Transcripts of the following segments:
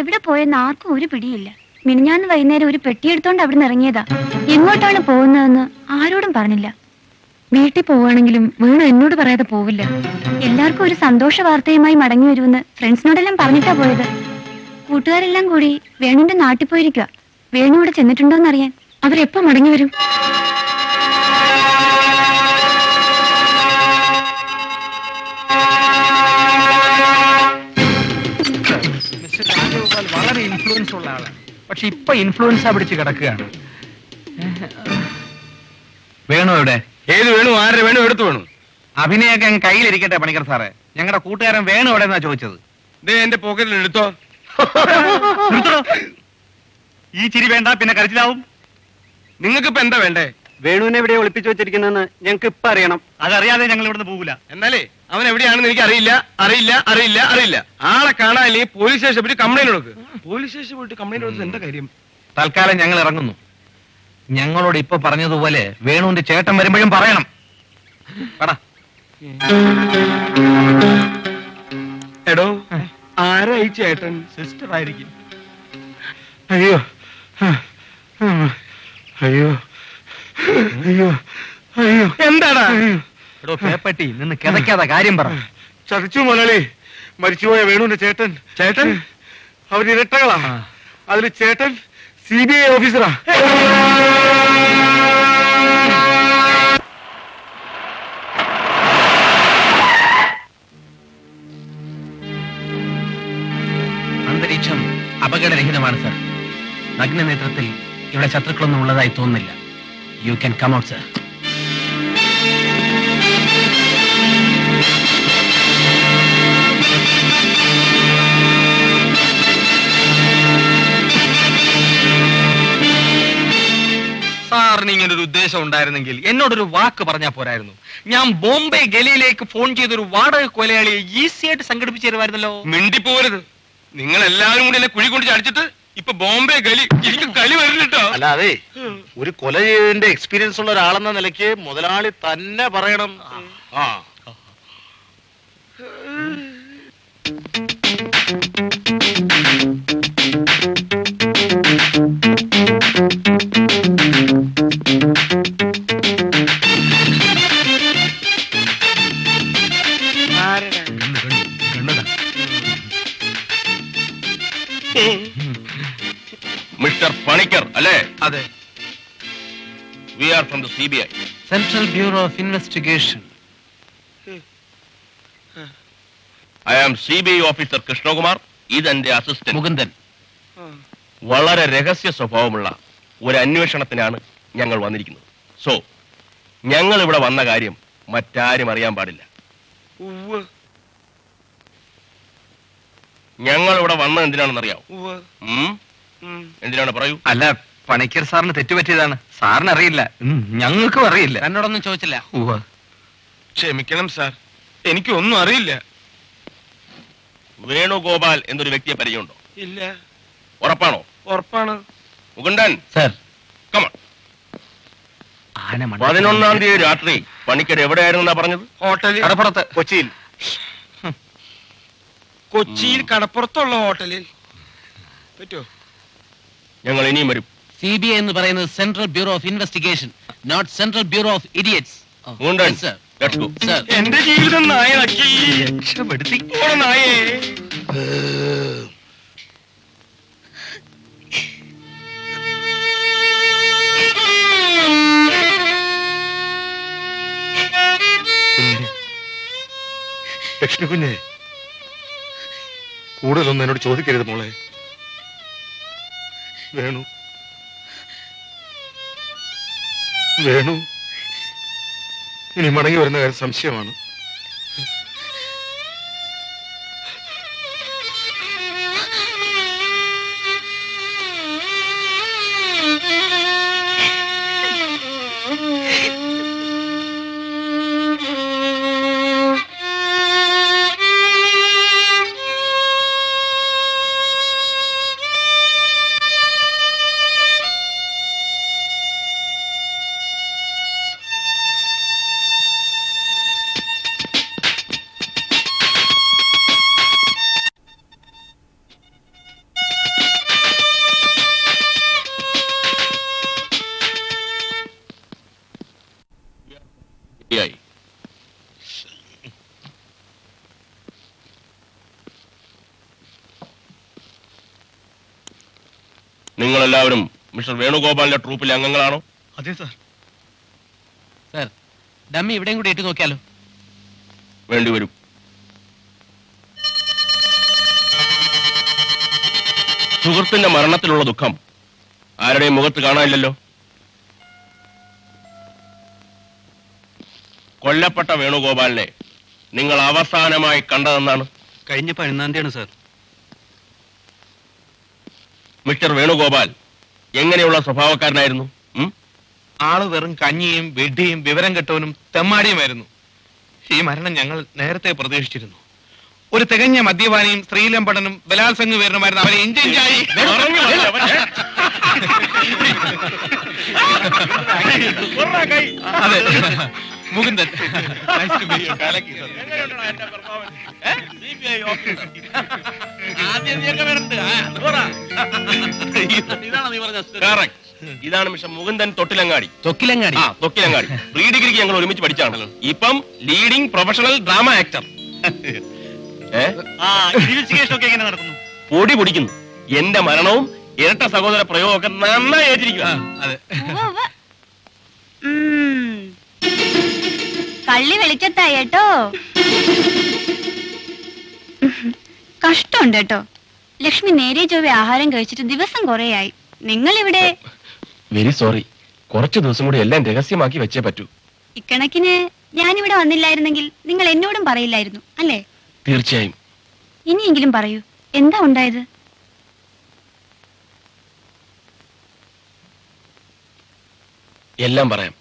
എവിടെ പോയെന്ന് ആർക്കും ഒരു പിടിയില്ല. മിനിഞ്ഞാന്ന് വൈകുന്നേരം ഒരു പെട്ടിയെടുത്തോണ്ട് അവിടെ നിന്ന് ഇറങ്ങിയതാ. എങ്ങോട്ടാണ് പോകുന്നതെന്ന് ആരോടും പറഞ്ഞില്ല. വീട്ടിൽ പോവുകയാണെങ്കിലും വേണു എന്നോട് പറയാതെ പോവില്ല. എല്ലാവർക്കും ഒരു സന്തോഷ വാർത്തയുമായി മടങ്ങി വരുമെന്ന് ഫ്രണ്ട്സിനോടെല്ലാം പറഞ്ഞിട്ടാ പോയത്. കൂട്ടുകാരെല്ലാം കൂടി വേണുവിന്റെ നാട്ടിൽ പോയിരിക്കുക. വേണു ഇവിടെ ചെന്നിട്ടുണ്ടോന്നറിയാൻ. അവരെപ്പോ മടങ്ങി വരും? രാജഗോപാൽ വളരെ ഇൻഫ്ലുവൻസ് ഉള്ള ആളാണ്. പക്ഷെ ഇപ്പൊ ഇൻഫ്ലുവൻസാ പിടിച്ച് കിടക്കുകയാണ്. വേണു എവിടെ? ഏത് വേണു? ആരുടെ വേണു? എടുത്തു വേണു. അഭിനയൊക്കെ അങ്ങ് കയ്യിലിരിക്കട്ടെ പണിക്കർ സാറേ. ഞങ്ങളുടെ കൂട്ടുകാരൻ വേണു എവിടെ എന്നാ ചോദിച്ചത്. എന്റെ പോക്കറ്റിൽ എടുത്തോ. ഈ ചിരി വേണ്ട, പിന്നെ കരച്ചിലാവും. നിങ്ങൾക്ക് ഇപ്പൊ എന്താ വേണ്ടേ? വേണുവിനെ എവിടെയോ ഒളിപ്പിച്ചു വെച്ചിരിക്കുന്നതെന്ന് ഞങ്ങൾക്ക് ഇപ്പൊ അറിയണം. അതറിയാതെ ഞങ്ങൾ ഇവിടുന്ന് പോകില്ല. എന്നാലേ അവൻ എവിടെയാണെന്ന് എനിക്ക് അറിയില്ല അറിയില്ല അറിയില്ല അറിയില്ല. ആളെ കാണാനല്ലേ പോലീസ് സ്റ്റേഷൻ പോയിട്ട് കംപ്ലൈന്റ് കൊടുക്ക്. പോലീസ് സ്റ്റേഷൻ പോയിട്ട് കംപ്ലൈന്റ് കൊടുത്ത് എന്താ കാര്യം? തൽക്കാലം ഞങ്ങൾ ഇറങ്ങുന്നു. ഞങ്ങളോട് ഇപ്പൊ പറഞ്ഞതുപോലെ വേണുവിന്റെ ചേട്ടൻ വരുമ്പോഴും പറയണം. എടോ, ആരാ ഈ ചേട്ടൻ? സിസ്റ്റർ ആയിരിക്കും. അയ്യോ അയ്യോ അയ്യോ അയ്യോ. എന്താടാ? എടോ പേപ്പട്ടി, നിന്ന് കിതയ്ക്കാതെ കാര്യം പറ. ചതിച്ചു മുതലാളി. മരിച്ചുപോയ വേണുവിന്റെ ചേട്ടൻ. ചേട്ടൻ അവര് ഇരട്ടകളാ. അതിൽ ചേട്ടൻ CBI ഓഫീസറാ. അന്തരീക്ഷം അപകടരഹിതമാണ് സർ. നഗ്ന നേത്രത്തിൽ ഇവിടെ ശത്രുക്കളൊന്നും ഉള്ളതായി തോന്നുന്നില്ല. You can come out sir. സാറിന് ഇങ്ങനെ ഒരു ഉദ്ദേശം ഉണ്ടായിരുന്നെങ്കിൽ എന്നോടൊരു വാക്ക് പറഞ്ഞാൽ പോരായിരുന്നു. ഞാൻ ബോംബെ ഗലിയിലേക്ക് ഫോൺ ചെയ്തൊരു വാടക കൊലയാളിയെ ഈസിയായിട്ട് സംഘടിപ്പിച്ചു തരുമായിരുന്നല്ലോ. മിണ്ടിപ്പോരുത്. നിങ്ങൾ എല്ലാവരും കൂടി എന്നെ കുഴി കൊണ്ട് ചടിച്ചിട്ട് ഇപ്പൊ ബോംബെ ഗലി എനിക്ക് കളി വരുന്നുട്ടോ. അല്ലാതെ ഒരു കൊല ചെയ്തതിന്റെ എക്സ്പീരിയൻസ് ഉള്ള ഒരാളെന്ന നിലയ്ക്ക് മുതലാളി തന്നെ പറയണം. ആ മിസ്റ്റർ പണിക്കർ അല്ലേ? അതെ. We are from the CBI. Central bureau of investigation. I am CBI officer Krishnakumar. ഇതെന്റെ അസിസ്റ്റന്റ് മുകുന്ദൻ. വളരെ രഹസ്യ സ്വഭാവമുള്ള ഒരു അന്വേഷണത്തിനാണ് ഞങ്ങൾ വന്നിരിക്കുന്നത്. സോ ഞങ്ങൾ ഇവിടെ വന്ന കാര്യം മറ്റാരും അറിയാൻ പാടില്ല. ഞങ്ങൾ ഇവിടെ വന്നത് എന്തിനാണെന്ന് അറിയാവോ? എന്തിനാണ് പറയൂ. അല്ല, പണിക്കർ സാറിന് തെറ്റുപറ്റിയതാണ്. സാറിന് അറിയില്ല, ഞങ്ങൾക്കും അറിയില്ല. എന്നോടൊന്നും ചോദിച്ചില്ല. ക്ഷമിക്കണം സാർ, എനിക്കൊന്നും അറിയില്ല. വേണുഗോപാൽ എന്നൊരു വ്യക്തിയെ പരിചയമുണ്ടോ? ഇല്ല. ഉറപ്പാണോ? ഉറപ്പാണ്. Mukundan sir, come on. 11-ാം തീയതി രാത്രി പണിക്കർ എവിടെയായിരുന്നു പറഞ്ഞത്? ഹോട്ടലിൽ. കടപ്പുറത്ത്. കൊച്ചിയിൽ. കൊച്ചിയിൽ കടപ്പുറത്തുള്ള ഹോട്ടലിൽ. പറ്റോ? ഞങ്ങൾ ഇനിയും വരും. CBI എന്ന് പറയുന്നത് central bureau of investigation, not central bureau of idiots. Mukundan, let's go. Sir, എന്റെ ജീവിതം നായനാക്കി. രക്ഷപ്പെടുത്തി. നായേ. ലക്ഷ്മി കുഞ്ഞെ, കൂടുതലൊന്നും എന്നോട് ചോദിക്കരുത് മോളെ. വേണു വേണു ഇനി മടങ്ങി വരുന്ന കാര്യം സംശയമാണ്. നിങ്ങളെല്ലാവരും മിസ്റ്റർ വേണുഗോപാലിന്റെ ട്രൂപ്പിലെ അംഗങ്ങളാണോ? അതെ സാർ. സർ, ഡമ്മി ഇവിടെയും കൂടി ഇട്ട് നോക്കിയാലോ? വേണ്ടിവരും. സുഹൃത്തിന്റെ മരണത്തിലുള്ള ദുഃഖം ആരുടെയും മുഖത്ത് കാണാനില്ലല്ലോ. കൊല്ലപ്പെട്ട വേണുഗോപാലിനെ നിങ്ങൾ അവസാനമായി കണ്ടതെന്നാണ്? കഴിഞ്ഞ 11-ാം തീയതിയാണ് സാർ. മിസ്റ്റർ വേണുഗോപാൽ എങ്ങനെയുള്ള സ്വഭാവക്കാരനായിരുന്നു? ആള് വെറും കഞ്ഞിയും വെഡിയും വിവരം കെട്ടവനും തെമ്മാടിയുമായിരുന്നു. ഈ മരണം ഞങ്ങൾ നേരത്തെ പ്രതീക്ഷിച്ചിരുന്നു. ഒരു തികഞ്ഞ മദ്യപാനിയും സ്ത്രീലമ്പടനും ബലാത്സംഗ വീരനുമായിരുന്നു. അവരെ ഇഞ്ചിഞ്ചായി അതെ, മുകുന്ദൻ. ഇതാണ് മിസ്റ്റർ മുകുന്ദൻ തൊട്ടിലങ്ങാടി. തൊക്കിലങ്ങാടി. തൊക്കിലങ്ങാടി. പ്രീ ഡിഗ്രിക്ക് ഞങ്ങൾ ഒരുമിച്ച് പഠിച്ചാണല്ലോ. ഇപ്പം ലീഡിംഗ് പ്രൊഫഷണൽ ഡ്രാമ ആക്ടർ. എങ്ങനെ നടക്കുന്നു? പൊടി പൊടിക്കുന്നു. എന്റെ മരണവും ഇരട്ട സഹോദര പ്രയോഗമൊക്കെ നന്നായി ഏറ്റിരിക്കുക. കള്ളി വെളിച്ചത്തായി കേട്ടോ. കഷ്ടമുണ്ട് കേട്ടോ. ലക്ഷ്മി നേരെ ചൊവ്വെ ആഹാരം കഴിച്ചിട്ട് ദിവസം കുറേയായി. നിങ്ങൾ ഇവിടെ വെരി സോറി. കുറച്ചു ദിവസം കൂടി എല്ലാം രഹസ്യമാക്കി വെച്ചേ പറ്റൂ. ഇക്കണക്കിന് ഞാനിവിടെ വന്നില്ലായിരുന്നെങ്കിൽ നിങ്ങൾ എന്നോടും പറയില്ലായിരുന്നു അല്ലേ? തീർച്ചയായും. ഇനിയെങ്കിലും പറയൂ, എന്താ ഉണ്ടായത്? എല്ലാം പറയാം.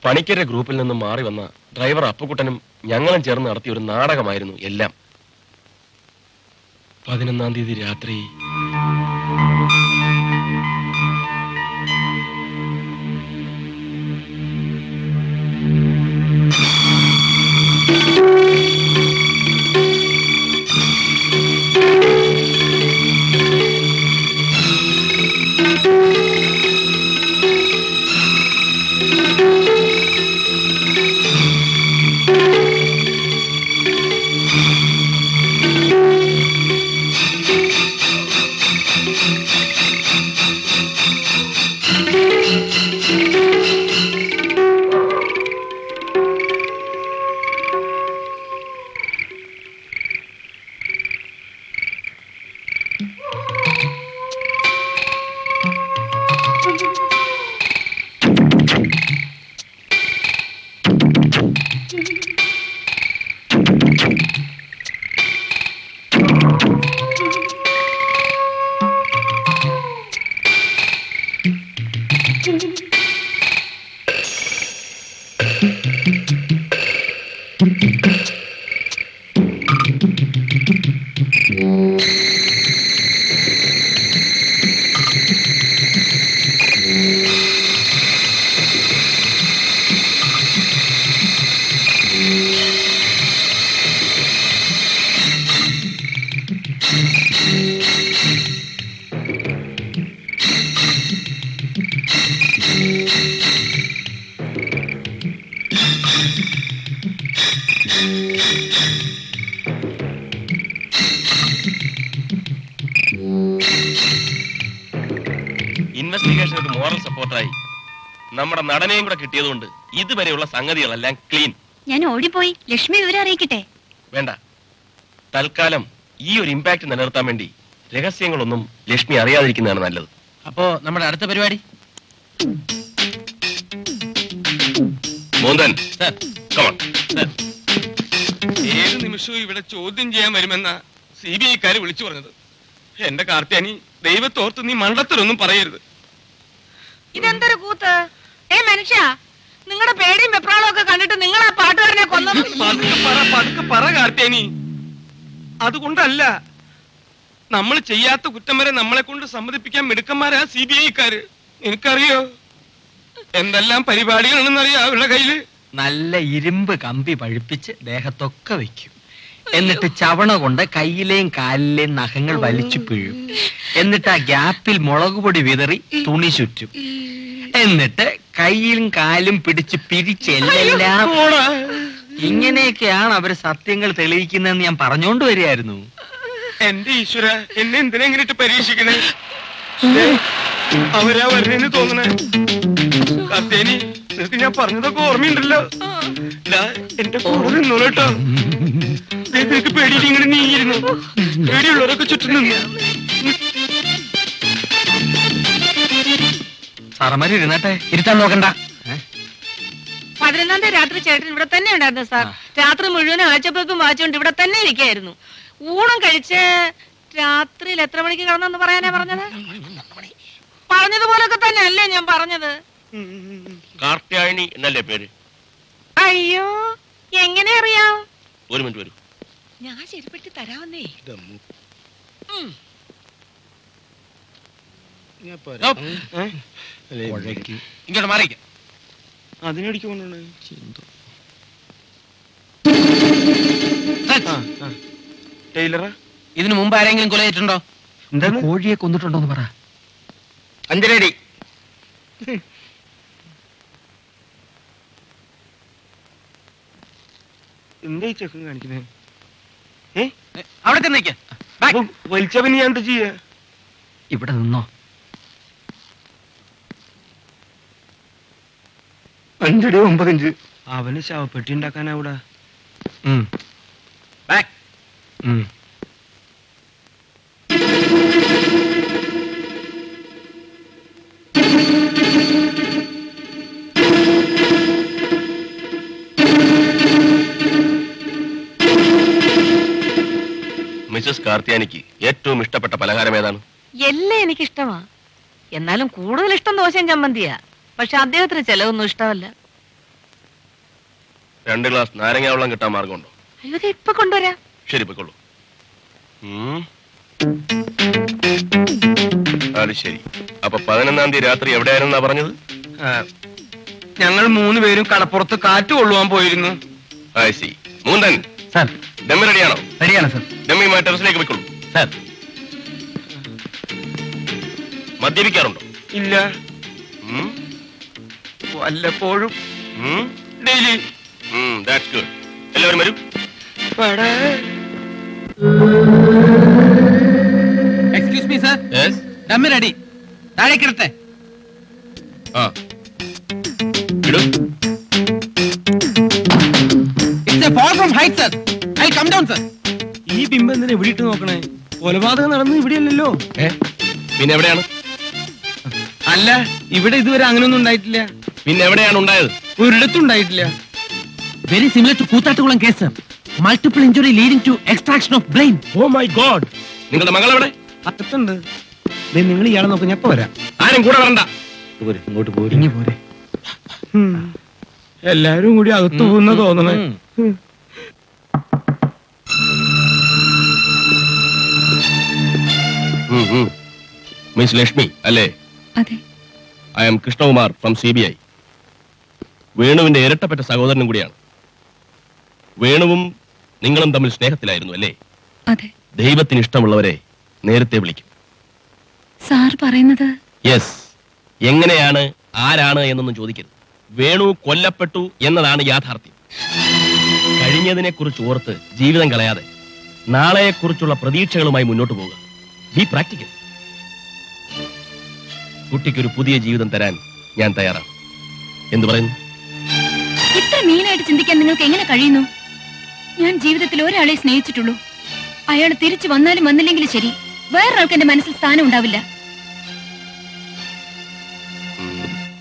പണിക്കരുടെ ഗ്രൂപ്പിൽ നിന്നും മാറി വന്ന ഡ്രൈവർ അപ്പുക്കുട്ടനും ഞങ്ങളും ചേർന്ന് നടത്തിയ ഒരു നാടകമായിരുന്നു എല്ലാം. 11-ാം തീയതി രാത്രി ഇൻവെസ്റ്റിഗേഷൻ ഒരു മോറൽ സപ്പോർട്ടായി നമ്മുടെ നടനെയും കൂടെ കിട്ടിയതുകൊണ്ട് ഇതുവരെയുള്ള സംഗതികളെല്ലാം ക്ലീൻ. ഞാൻ ഓടിപ്പോയി ലക്ഷ്മി വിവരം അറിയിക്കട്ടെ? വേണ്ട, തൽക്കാലം ഈ ഒരു ഇമ്പാക്ട് നിലനിർത്താൻ വേണ്ടി രഹസ്യങ്ങളൊന്നും ലക്ഷ്മി അറിയാതിരിക്കുന്നതാണ് നല്ലത്. അപ്പോ നമ്മുടെ അടുത്ത പരിപാടി മോന്തൻ സർ. കമോൺ സർ, ഏത് നിമിഷവും ഇവിടെ ചോദ്യം ചെയ്യാൻ വരുമെന്ന CBI-ക്കാര് വിളിച്ചു പറഞ്ഞത്. എന്റെ കാർത്തിയാനി, ദൈവത്തോർത്ത് നീ മണ്ടത്തിലൊന്നും പറയരുത്. ഇതെന്തൊരു കൂത്ത്? മനുഷ്യ, നിങ്ങളുടെ പേടിയും വെപ്രാളവും ഒക്കെ കണ്ടിട്ട് നിങ്ങൾ ആ പാട്ടുകാരനെ കൊന്നത്? പതുക്കെ പറ കാർത്തിയാനി. അതുകൊണ്ടല്ല, നമ്മൾ ചെയ്യാത്ത കുറ്റം വരെ നമ്മളെ കൊണ്ട് സമ്മതിപ്പിക്കാൻ മിടുക്കന്മാരാ CBI-ക്കാര്. നിനക്കറിയോ എന്തെല്ലാം പരിപാടികളാണെന്നറിയോ അവരുടെ കയ്യില്? നല്ല ഇരുമ്പ് കമ്പി പഴിപ്പിച്ച് ദേഹത്തൊക്കെ വെക്കും. എന്നിട്ട് ചവണ കൊണ്ട് കയ്യിലെയും കാലിലെയും നഖങ്ങൾ വലിച്ചു പിഴും. എന്നിട്ട് ആ ഗ്യാപ്പിൽ മുളക് പൊടി വിതറി തുണി ചുറ്റും. എന്നിട്ട് കയ്യിലും കാലും പിടിച്ച് പിരിച്ചെല്ലാം. ഇങ്ങനെയൊക്കെയാണ് അവര് സത്യങ്ങൾ തെളിയിക്കുന്നതെന്ന് ഞാൻ പറഞ്ഞോണ്ട് വരികയായിരുന്നു. എന്റെ ഈശ്വര, എന്നെ എന്തിനാ ഇങ്ങനെ പരീക്ഷിക്കണേ? അവരാ വരുന്നേന്ന് തോന്നണേ. കത്തേനി, നിനക്ക് ഞാൻ പറഞ്ഞതൊക്കെ ഓർമ്മയുണ്ടല്ലോ. എന്റെ കൂടെ നിന്നോളട്ടോ. നിനക്ക് പേടിയിട്ട് ഇങ്ങനെ നീങ്ങിയിരുന്നു. പേടിയുള്ളവരൊക്കെ ചുറ്റും നിന്നു. സാറന്മാര് ഇരുന്നട്ടെ. ഇരുത്താൻ നോക്കണ്ട. 11-ാം തീയതി രാത്രി ചേട്ടൻ ഇവിടെ തന്നെ ഉണ്ടായിരുന്നു സാർ. രാത്രി മുഴുവൻ ആഴ്ചപ്പേപ്പും വായിച്ചുകൊണ്ട് ഇവിടെ തന്നെ ഇരിക്കായിരുന്നു. ഊണം കഴിച്ച് രാത്രിയിൽ എത്ര മണിക്ക് കിടന്നെന്ന് പറയാനാ പറഞ്ഞത്? പറഞ്ഞതുപോലൊക്കെ തന്നെ അല്ലേ ഞാൻ പറഞ്ഞത്? കാർത്യായനി എന്നല്ലേ പേര്? അയ്യോ, എങ്ങനെ അറിയാം? ഒരു മിനിറ്റ് വരൂ. ഞാൻ ശരിപ്പെട്ടി തരാമെന്നേ. ഇങ്ങോട്ട് മാറിക്ക. അതിനടിക്ക് കൊണ്ടുപോണേ. ടൈലറാ? ഇതിനു മുമ്പ് ആരെങ്കിലും കൊല ചെയ്തിട്ടുണ്ടോ? എന്താണ്? കോഴിയെ കൊന്നിട്ടുണ്ടോന്ന് പറ. 5 അടി. എന്താ ഈ ചെക്കൻ കാണിക്കുന്നേ? അവിടെ ചെന്നേക്ക്. വലിച്ചവന് ഞാൻ എന്താ ചെയ്യാ? ഇവിടെ നിന്നോ. 5 അടി 9 ഇഞ്ച്. അവന് ശവപ്പെട്ടി ഉണ്ടാക്കാനാവൂടാ. മിസസ് കാർത്യാനിക്ക് ഏറ്റവും ഇഷ്ടപ്പെട്ട പലഹാരം ഏതാണ്? എല്ലാം എനിക്കിഷ്ടമാ. എന്നാലും കൂടുതൽ ഇഷ്ടം ദോശയും ചമ്മന്തിയാ. പക്ഷെ അദ്ദേഹത്തിന് ചെലവൊന്നും ഇഷ്ടമല്ല. 2 ഗ്ലാസ് നാരങ്ങ വെള്ളം കിട്ടാൻ മാർഗമുണ്ടോ? അയ്യോ, ഇപ്പൊ കൊണ്ടുവരാം. ശരി, പോയിക്കൊള്ളൂ. അത് ശരി. അപ്പൊ 11-ാം തീയതി രാത്രി എവിടെയായിരുന്നാ പറഞ്ഞത്? ഞങ്ങൾ 3 പേരും കടപ്പുറത്ത് കാറ്റ് കൊള്ളുവാൻ പോയിരുന്നു. മൂന്തൻ സാർ, ഡമ്മി റെഡിയാണോ? റെഡിയാണ് സാർ. ഡമ്മി ടെറസിലേക്ക് പോയിക്കൊള്ളൂ. സാർ, മദ്യപിക്കാറുണ്ടോ? ഇല്ല, വല്ലപ്പോഴും. ഡെയിലി. That's good. എല്ലാവരും വരൂ. Excuse me sir. Yes. Dummy ready. താഴേക്ക് ഇടട്ടെ. ഇടൂ. It's a fall from height, sir. I'll come down, sir. ഈ ബിംബം എന്തിനാ ഇവിടെ ഇട്ട് നോക്കണേ? കൊലപാതകം നടന്നത് ഇവിടെയല്ലല്ലോ. പിന്നെ എവിടെയാണ്? അല്ല, ഇവിടെ ഇതുവരെ അങ്ങനെയൊന്നും ഉണ്ടായിട്ടില്ല. പിന്നെ എവിടെയാണ് ഉണ്ടായത്? ഒരിടത്തും ഉണ്ടായിട്ടില്ല. Very similar to Koothattukulam case, sir. Multiple injury leading to extraction of brain. Oh my God. നിങ്ങളുടെ മകൾ എവിടെ? അകത്തുണ്ട്. നിങ്ങൾ ഇയാളെ നോക്ക്, ഞാൻ വരാം. ആരും കൂടെ വരണ്ട. ഇങ്ങോട്ട് പോരെ. പോരെ. എല്ലാരും കൂടി അകത്ത് പോകുന്ന തോന്നണേ. മിസ് ലക്ഷ്മി അല്ലേ? അതെ. I M Krishnakumar from CBI. വേണുവിന്റെ ഇരട്ടപ്പെട്ട സഹോദരനും കൂടിയാണ്. വേണുവും നിങ്ങളും തമ്മിൽ സ്നേഹത്തിലായിരുന്നു അല്ലേ? അതെ. ദൈവത്തിന് ഇഷ്ടമുള്ളവരെ നേരത്തെ വിളിക്കും. സാർ പറയുന്നത്? യെസ്. എങ്ങനെയാണ്, ആരാണ് എന്നൊന്നും ചോദിക്കരുത്. വേണു കൊല്ലപ്പെട്ടു എന്നതാണ് യാഥാർത്ഥ്യം. കഴിഞ്ഞതിനെ കുറിച്ച് ഓർത്ത് ജീവിതം കളയാതെ നാളെയെക്കുറിച്ചുള്ള പ്രതീക്ഷകളുമായി മുന്നോട്ട് പോവുക. B practical. കുട്ടിക്കൊരു പുതിയ ജീവിതം തരാൻ ഞാൻ തയ്യാറാണ്. എന്തു പറയുന്നു? ഇത്ര മീനായിട്ട് ചിന്തിക്കാൻ നിങ്ങൾക്ക് എങ്ങനെ കഴിയുന്നു? ഞാൻ ജീവിതത്തിൽ ഒരാളെ സ്നേഹിച്ചിട്ടുള്ളൂ. അയാൾ തിരിച്ചു വന്നാലും വന്നില്ലെങ്കിലും ശരി, വേറൊരാൾക്ക് എന്റെ മനസ്സിൽ സ്ഥാനം ഉണ്ടാവില്ല.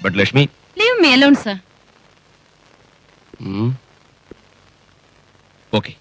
But Lakshmi, leave me alone sir. Okay.